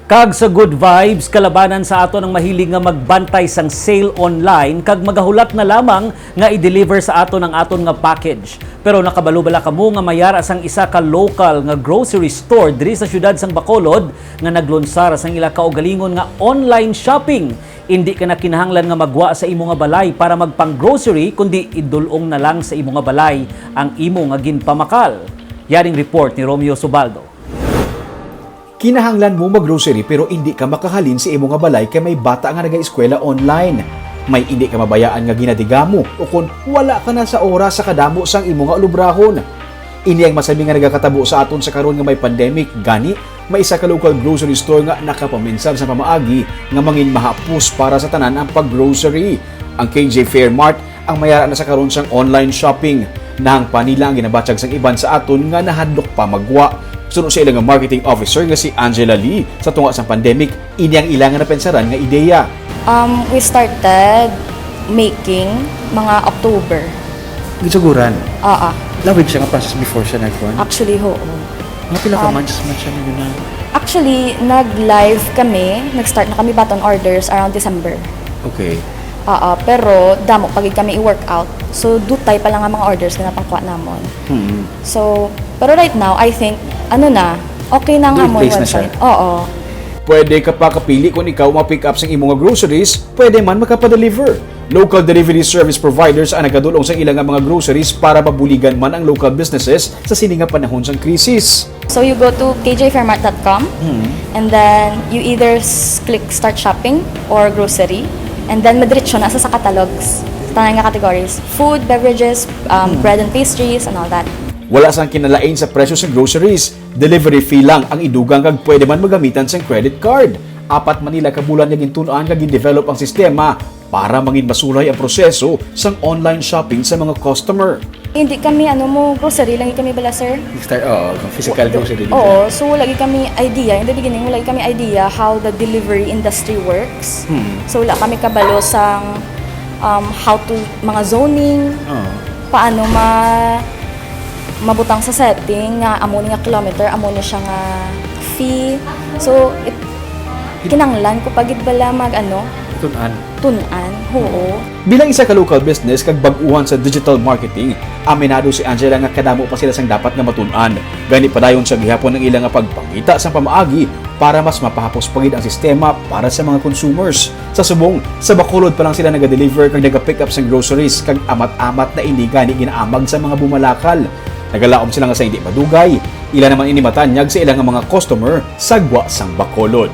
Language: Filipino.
Kag sa good vibes, kalabanan sa ato ng mahilig nga magbantay sang sale online kag magahulat na lamang nga i-deliver sa ato ng aton nga package. Pero nakabalubala kamo nga mayara sang isa ka local nga grocery store diri sa syudad sang Bacolod nga naglunsar sang ila kaugalingon nga online shopping. Hindi ka na kinahanglan nga magwa sa imo nga balay para magpang-grocery kundi idulong na lang sa imo nga balay ang imo nga ginpamakal. Yaring report ni Romeo Subaldo. Kinahanglan mo mag-grocery pero hindi ka makahalin sa imo nga balay kay may bata nga naga-eskwela online. May hindi ka mabayaan nga ginadigamo o kung wala ka na sa oras sa kadamo sang imo nga alubrahon. Ini ang masabi nga nagakatabo sa aton sa karon nga may pandemic. Gani, may isa ka local grocery store nga nakapaminsar sa pamaagi nga mangin mahapos para sa tanan ang pag-grocery. Ang KJ Fairmart ang mayara na sa karon sang online shopping. Nang panila ang ginabatyag sang iban sa aton nga nahadlok pa magwa. Sunod sa ilang marketing officer nga si Angela Lee sa tunga sa pandemic, ini ang ilang napensaran nga ideya. We started making mga October. Gisuguran. Oo. Lawig siya nga process before siya nag-run. Actually, ho. Mga pila ka months man siya na yun na. Actually, nag-live kami, nag-start na kami baton orders around December. Okay. Pero damo pagid kami i-workout. So, dutay pa lang ang mga orders na napangkuha namon. So, pero right now, I think, okay na nga mo Na-replace na siya. website. Oo. Pwede ka pa kapili kung ikaw ma-pick up sa imo nga groceries, pwede man makapadeliver. Local delivery service providers ang nagadulong sa ilang mga groceries para mabuligan man ang local businesses sa sininga panahon sang krisis. So, you go to kjfairmart.com and then you either click start shopping or grocery and then madiretso na sa catalogs. Tanang nga categories. Food, beverages, bread and pastries, and all that. Wala sang kinalain sa presyo sa groceries. Delivery fee lang ang idugang kag pwede man magamitan sang credit card. 4 Manila ka bulan nga gintunoan kag gi-develop ang sistema para mangin masulay ang proseso sang online shopping sa mga customer. Hindi kami, grocery lang kami bala, sir. Start, physical grocery delivery. Oo, so wala kami idea. In the beginning, wala kami idea how the delivery industry works. So wala kami kabalo sang how to, mga zoning, paano mabutang sa setting, nga amo nga kilometer, amo ni siya nga fee. So, kinanglan ko pagid bala tunan, oo. Bilang isa ka local business kag bag-uhan sa digital marketing, aminado si Angela nga kadamo pa sila sang dapat nga matun-an. Gani padayon sa gihapon ng ilang nga pagpangita sa pamaagi para mas mapahapos pagid ang sistema para sa mga consumers. Sa subong, sa Bacolod pa lang sila naga-deliver kag naga-pick up sang groceries kag amat-amat na hindi gani ginaamag sa mga bumalakal. Nagalaom sila nga sa hindi madugay. Ila naman ini matanyag sa ilang mga customer sa gwa sang Bacolod.